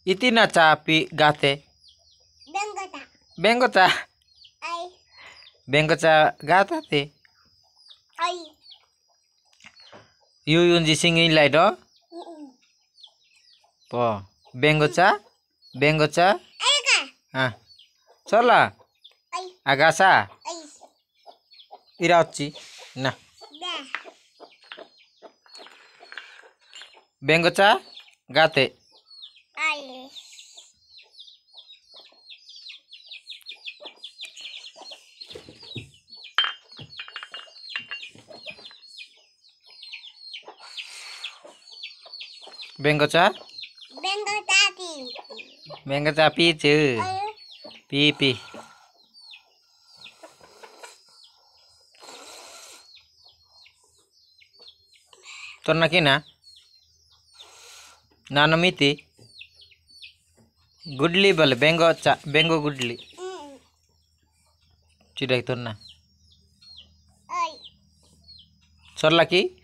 Iti na capi gate. Bengota. Bengota gata te. Yuyun ji singing lai do. Po. Bengota. Bengota. Ah. Sola. Agasa. Irachi. Na. Bengota gate. Bengota. Bengota pi chứ. Pi. Torna kina. Nanamiti. Goodly bale bengo goodly. Chidai torna. Sorla ki.